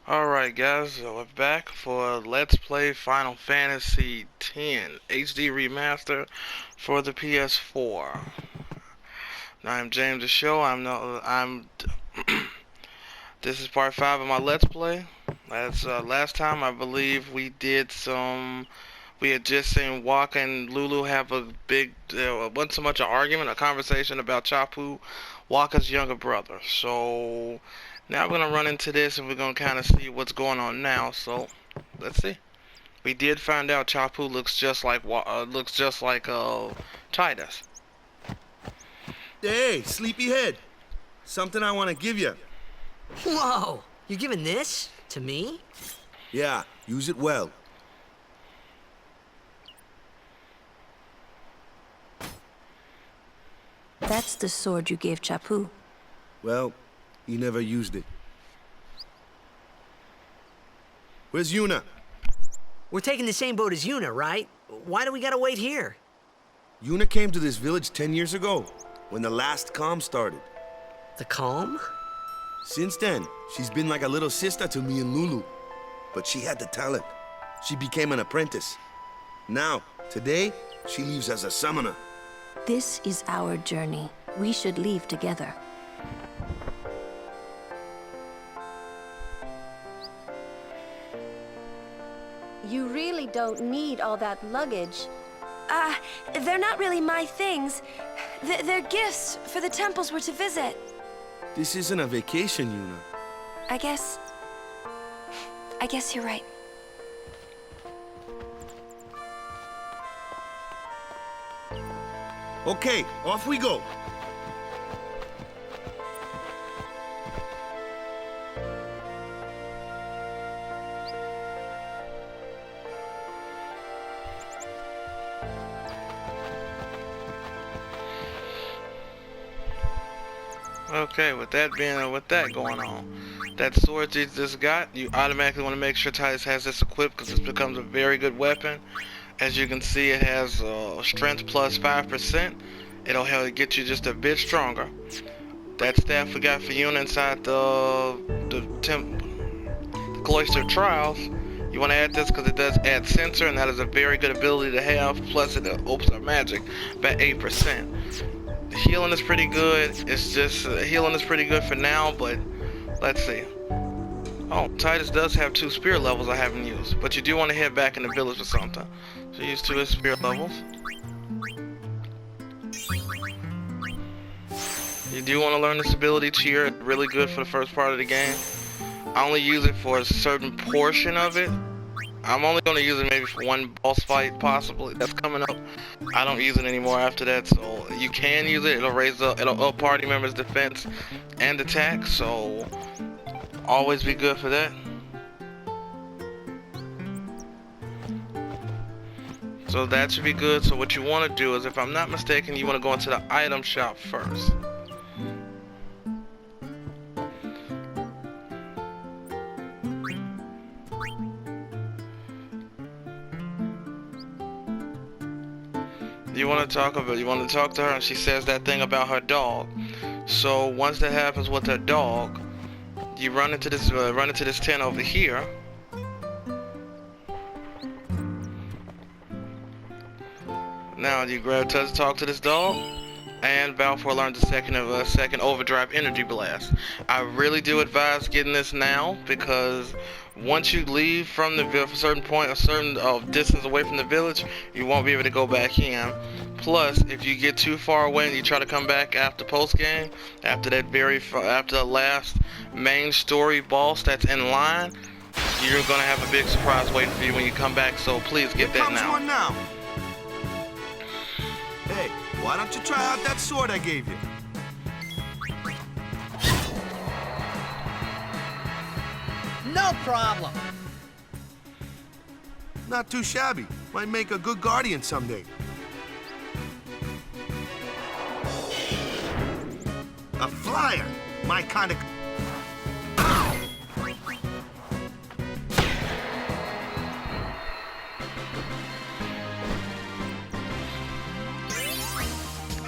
Alright guys, so we're back for Let's Play Final Fantasy X HD Remaster for the PS4. Now I'm James the Show. This is part 5 of my Let's Play. Last time I believe we had just seen Waka and Lulu have a big, wasn't so much an argument, a conversation about Chapu, Waka's younger brother. So now we're gonna run into this and we're gonna kind of see what's going on now. So let's see. We did find out Chapu looks just like Titus. Hey, sleepyhead. Something I want to give you. Whoa! You're giving this to me? Yeah, use it well. That's the sword you gave Chapu. Well, he never used it. Where's Yuna? We're taking the same boat as Yuna, right? Why do we gotta wait here? Yuna came to this village 10 years ago, when the last calm started. The calm? Since then, she's been like a little sister to me and Lulu. But she had the talent. She became an apprentice. Now, today, she leaves as a summoner. This is our journey. We should leave together. You really don't need all that luggage. They're not really my things. They're gifts for the temples we're to visit. This isn't a vacation, Yuna. I guess you're right. Okay, off we go. Okay, with that going on, that sword you just got, you automatically want to make sure Titus has this equipped because this becomes a very good weapon. As you can see, it has strength plus 5%. It'll help get you just a bit stronger. That staff we got for Yuna inside the Cloister of Trials. You want to add this because it does add sensor, and that is a very good ability to have. Plus, it opens up magic by 8%. The healing is pretty good. It's just healing is pretty good for now, but let's see. Oh, Titus does have 2 spirit levels I haven't used, but you do want to head back in the village or something. So use 2 of his spirit levels. You do want to learn this ability, Cheer. It's really good for the first part of the game. I only use it for a certain portion of it. I'm only going to use it maybe for one boss fight, possibly. That's coming up. I don't use it anymore after that, so you can use it. It'll up party members' defense and attack, so always be good for that. So that should be good. So what you want to do is, if I'm not mistaken, you want to go into the item shop first. You want to talk to her, and she says that thing about her dog. So once that happens with her dog, you run into this tent over here. Now you talk to this dog, and Balfour learns a second overdrive energy blast. I really do advise getting this now, because once you leave from the certain point, a certain distance away from the village, you won't be able to go back in. Plus, if you get too far away and you try to come back after post game, after the last main story boss that's in line, you're gonna have a big surprise waiting for you when you come back. So please get that now. One now. Hey, why don't you try out that sword I gave you? No problem. Not too shabby. Might make a good guardian someday. A flyer. My kind of...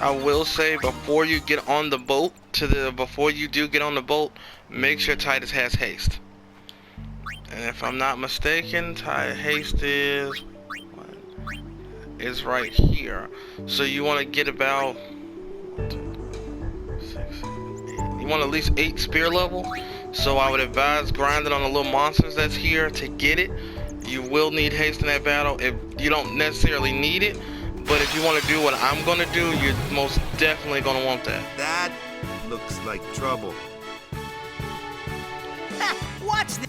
I will say, before you get on the boat, before you do get on the boat, make sure Titus has haste. if I'm not mistaken, haste is right here. So you want to get about 6, 7, 8. You want at least 8 spear level. So I would advise grinding on the little monsters that's here to get it. You will need haste in that battle. If you don't necessarily need it, but if you want to do what I'm going to do, you're most definitely going to want that. That looks like trouble. Watch this.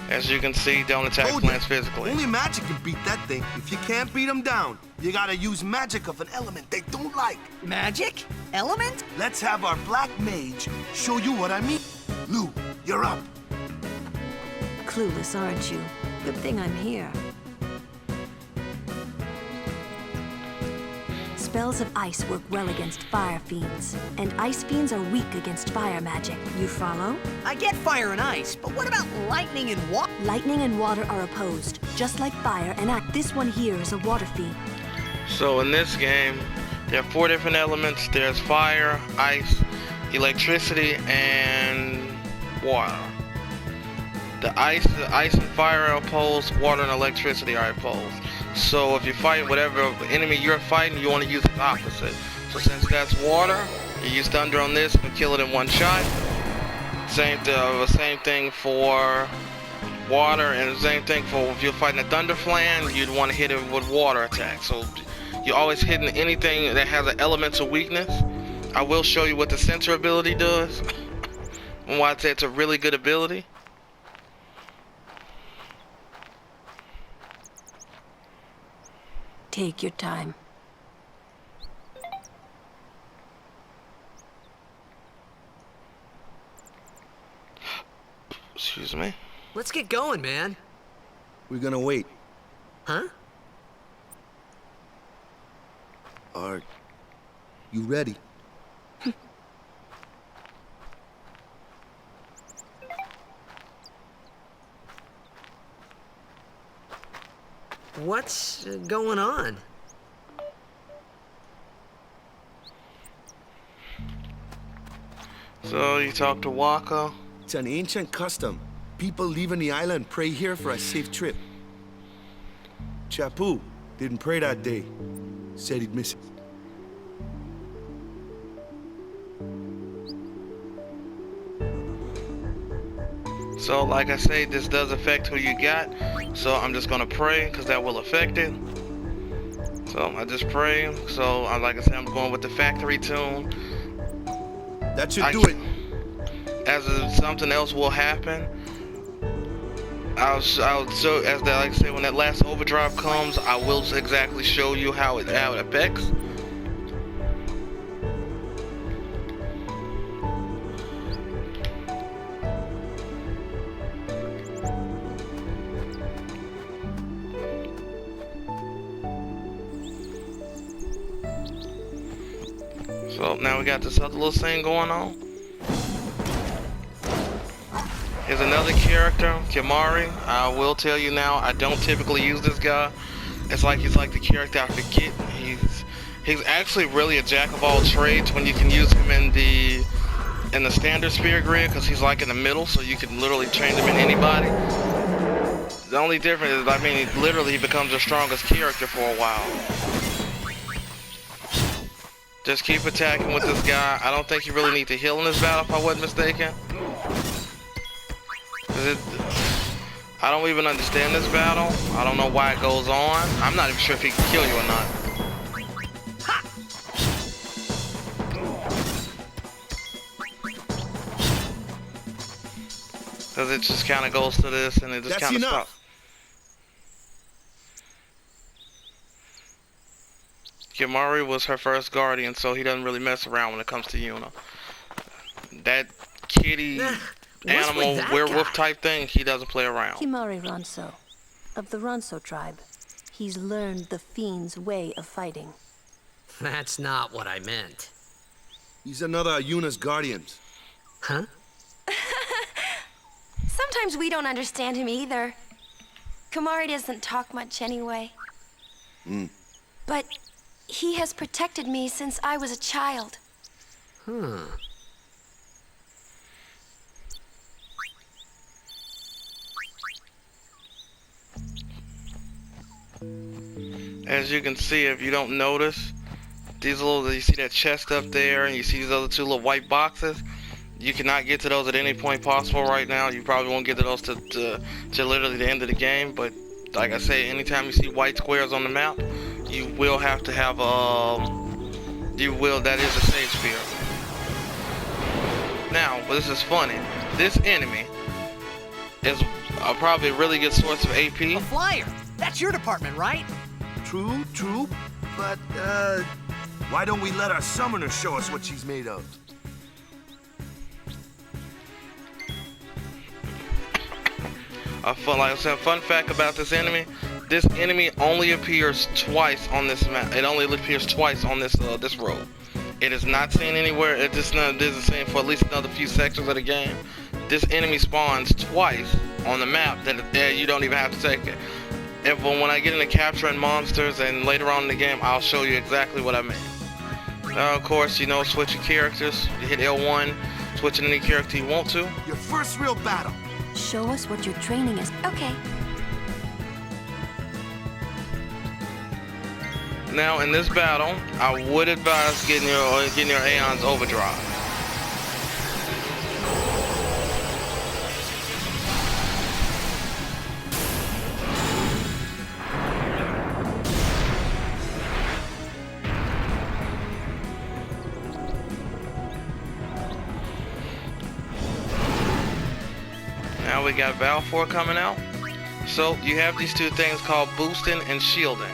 As you can see, don't attack Told ya, plants physically. Only magic can beat that thing. If you can't beat them down, you gotta use magic of an element they don't like. Magic? Element? Let's have our black mage show you what I mean. Lou, you're up. Clueless, aren't you? Good thing I'm here. Spells of ice work well against fire fiends, and ice fiends are weak against fire magic. You follow? I get fire and ice, but what about lightning and water? Lightning and water are opposed, just like fire, and this one here is a water fiend. So in this game, there are 4 different elements. There's fire, ice, electricity, and water. The ice and fire are opposed, water and electricity are opposed. So if you fight whatever enemy you're fighting, you want to use the opposite. So since that's water, you use thunder on this and kill it in one shot. Same thing for water, and the same thing for if you're fighting a thunder flan, you'd want to hit it with water attack. So you're always hitting anything that has an elemental weakness. I will show you what the center ability does and why I say it's a really good ability. Take your time. Excuse me. Let's get going, man. We're gonna wait. Huh? Are you ready? What's going on? So you talk to Waka. It's an ancient custom. People leaving the island pray here for a safe trip. Chapu didn't pray that day. Said he'd miss it. So like I say, this does affect who you got. So I'm just gonna pray because that will affect it. So I just pray. So like I said, I'm going with the factory tune. That should do it. As something else will happen, I'll show as that, like I say, when that last overdrive comes, I will exactly show you how it affects. So now we got this other little thing going on. Here's another character, Kaimari. I will tell you now, I don't typically use this guy. He's like the character I forget. He's actually really a jack of all trades when you can use him in the standard spear grid, because he's like in the middle, so you can literally change him in anybody. The only difference is, I mean, literally he becomes the strongest character for a while. Just keep attacking with this guy. I don't think you really need to heal in this battle, if I wasn't mistaken. I don't even understand this battle. I don't know why it goes on. I'm not even sure if he can kill you or not. Because it just kind of goes to this and it just kind of stops. Kaimari was her first guardian, so he doesn't really mess around when it comes to Yuna. That kitty animal werewolf type thing, he doesn't play around. Kaimari Ronso, of the Ronso tribe. He's learned the fiend's way of fighting. That's not what I meant. He's another of Yuna's guardians. Huh? Sometimes we don't understand him either. Kaimari doesn't talk much anyway. But he has protected me since I was a child. As you can see, if you don't notice, these little, you see that chest up there, and you see these other two little white boxes. You cannot get to those at any point possible right now. You probably won't get to those to literally the end of the game. But like I say, anytime you see white squares on the map, you will have to have that is a save sphere. Now, this is funny. This enemy is probably a really good source of AP. A flyer! That's your department, right? True, but, why don't we let our summoner show us what she's made of? Like I said, fun fact about this enemy only appears twice on this map. It only appears twice on this this road. It is not seen anywhere. It just isn't seen for at least another few sections of the game. This enemy spawns twice on the map that you don't even have to take it. When I get into capturing monsters and later on in the game, I'll show you exactly what I mean. Of course, you know, switch your characters. You hit L1, switching any character you want to. Your first real battle. Show us what your training is. Okay. Now, in this battle, I would advise getting your Aeon's overdrive. Now we got Balfour coming out. So you have these two things called boosting and shielding.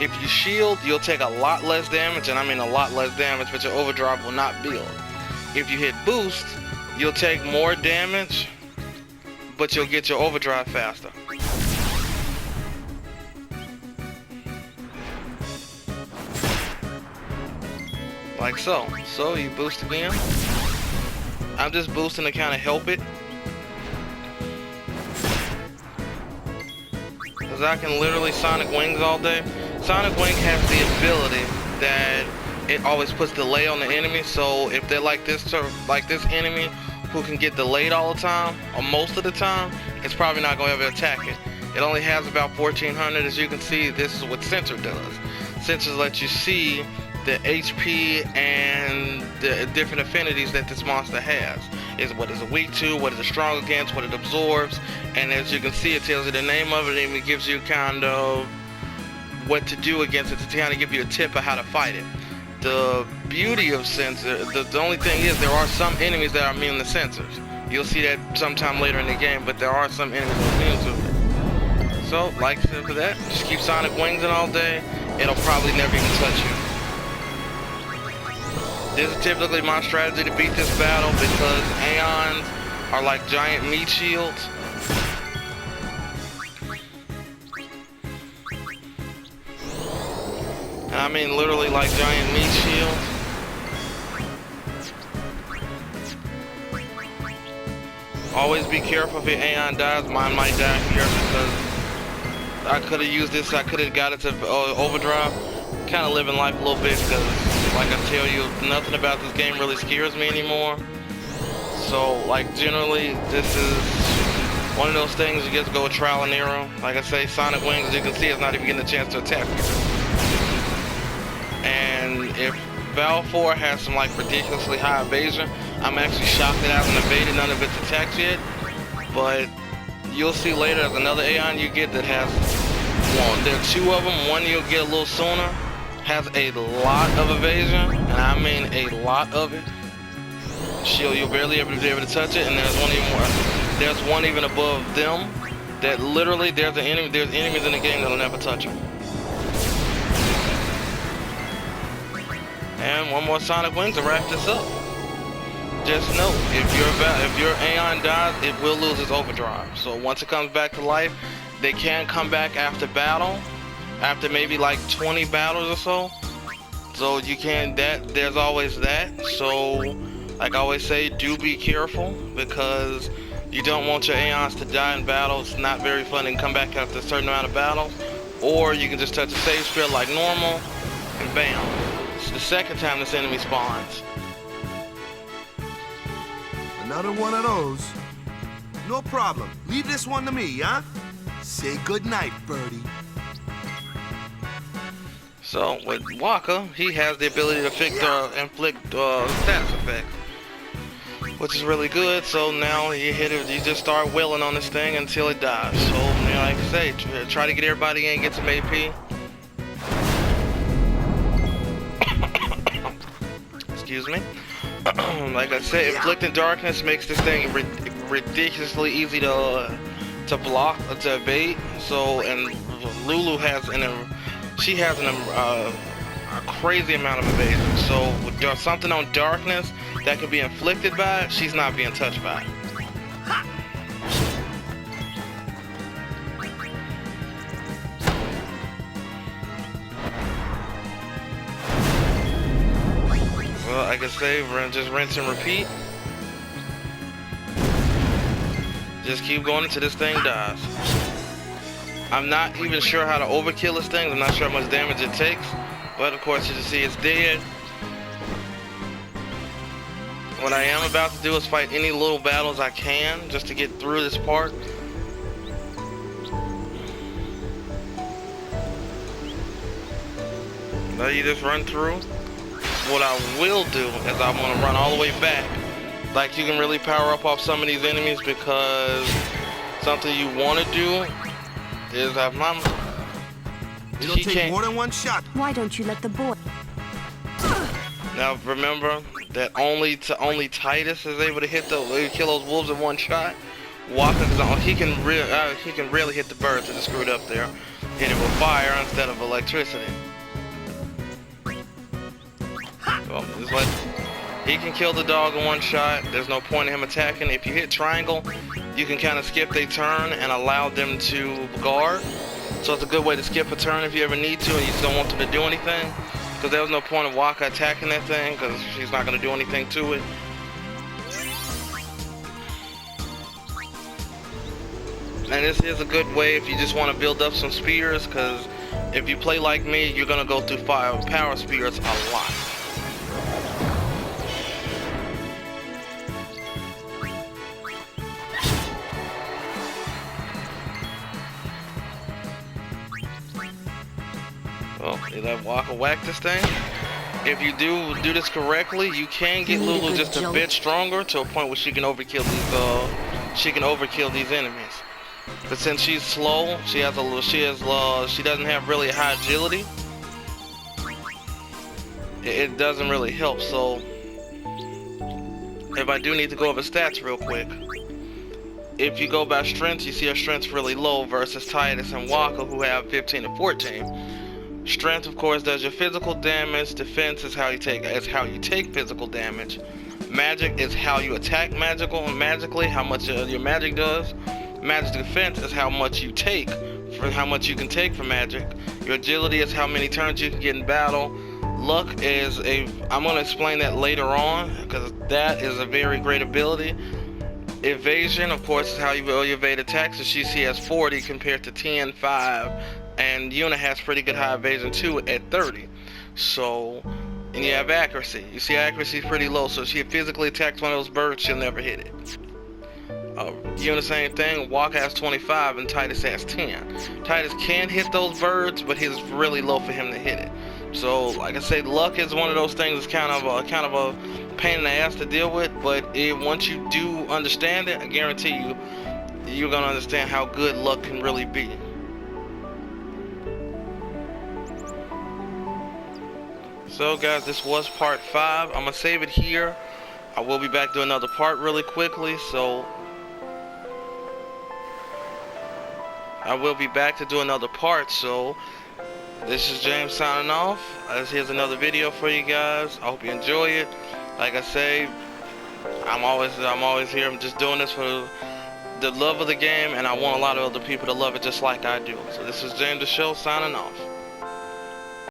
If you shield, you'll take a lot less damage, and I mean a lot less damage, but your overdrive will not build. If you hit boost, you'll take more damage, but you'll get your overdrive faster. Like so. So you boost again. I'm just boosting to kind of help it. Because I can literally Sonic Wings all day. Sonic Wing has the ability that it always puts delay on the enemy, so if they're like this enemy who can get delayed all the time, or most of the time, it's probably not going to ever attack it. It only has about 1400, as you can see. This is what Sensor does. Sensors let you see the HP and the different affinities that this monster has. Is what is it weak to, what is it strong against, what it absorbs, and as you can see, it tells you the name of it, and it gives you kind of what to do against it, to kind of give you a tip of how to fight it. The beauty of Sensor, the only thing is there are some enemies that are immune to sensors. You'll see that sometime later in the game, but there are some enemies that are immune to it. So, like I said for that, just keep Sonic Wings in all day, it'll probably never even touch you. This is typically my strategy to beat this battle because Aeons are like giant meat shields. I mean literally like giant meat shields. Always be careful if your Aeon dies. Mine might die here because I could have used this, I could have got it to overdrive. Kind of living life a little bit because, like I tell you, nothing about this game really scares me anymore. So, like, generally, this is one of those things you get to go with trial and error. Like I say, Sonic Wings, as you can see, is not even getting a chance to attack you. And if Balfour has some, like, ridiculously high evasion, I'm actually shocked that it hasn't evaded none of its attacks yet. But you'll see later there's another Aeon you get that has, well, there are two of them. One you'll get a little sooner. Has a lot of evasion, and I mean a lot of it. You'll barely be able to touch it, and there's one even more. There's one even above them that literally there's enemies in the game that'll never touch them. And one more Sonic Wing to wrap this up. Just know if your Aeon dies, it will lose its overdrive. So once it comes back to life, they can come back after battle. After maybe like 20 battles or so. So you can, there's always that. So like I always say, do be careful because you don't want your Aeons to die in battle. It's not very fun and come back after a certain amount of battles. Or you can just touch a save sphere like normal and bam. It's the second time this enemy spawns. Another one of those. No problem. Leave this one to me, huh? Say good night, birdie. So with Waka, he has the ability to inflict status effects, which is really good. So now you hit it, you just start wailing on this thing until it dies. So you know, like I say, try to get everybody in, get some AP. Excuse me. Like I said, inflicting darkness makes this thing ridiculously easy to block, to evade. So, and Lulu has a crazy amount of evasion. So, with there's something on darkness that can be inflicted by it, she's not being touched by it. Well, like I say, we're gonna just rinse and repeat. Just keep going until this thing dies. I'm not even sure how to overkill this thing. I'm not sure how much damage it takes. But of course, you can see it's dead. What I am about to do is fight any little battles I can just to get through this part. Now you just run through. What I will do is I'm going to run all the way back. Like, you can really power up off some of these enemies, because something you want to do is have mom. It'll take more than one shot. Why don't you let the boy? Now remember that only Titus is able to kill those wolves in one shot. Walker, he can really hit the birds that are screwed up there. Hit it with fire instead of electricity. Well, it's like he can kill the dog in one shot. There's no point in him attacking. If you hit triangle, you can kind of skip their turn and allow them to guard. So it's a good way to skip a turn if you ever need to and you just don't want them to do anything. Because there was no point of Waka attacking that thing, because she's not going to do anything to it. And this is a good way if you just want to build up some spears, because if you play like me, you're going to go through power spears a lot. Well, you let Waka whack this thing. If you do this correctly, you can get Lulu just a bit stronger to a point where she can overkill these enemies. But since she's slow, she doesn't have really high agility. It doesn't really help. So if I do need to go over stats real quick, if you go by strength, you see her strength's really low versus Titus and Waka, who have 15 and 14. Strength, of course, does your physical damage. Defense is how you take physical damage. Magic is how you attack magically, how much your magic does. Magic defense is how much you take, how much you can take from magic. Your agility is how many turns you can get in battle. Luck is I'm going to explain that later on, because that is a very great ability. Evasion, of course, is how you evade attacks. So she has 40 compared to 10, 5. And Yuna has pretty good high evasion too at 30. So, and you have accuracy. You see accuracy is pretty low, so if she physically attacks one of those birds, she'll never hit it. Yuna, same thing. Waka has 25 and Titus has 10. Titus can hit those birds, but he's really low for him to hit it. So, like I said, luck is one of those things that's kind of a pain in the ass to deal with. But once you do understand it, I guarantee you're gonna understand how good luck can really be. So guys, this was part 5. I'm gonna save it here. I will be back to another part really quickly, so I will be back to do another part. So this is James signing off. Here's another video for you guys. I hope you enjoy it. Like I say, I'm always here. I'm just doing this for the love of the game, and I want a lot of other people to love it just like I do. So this is James the Show signing off.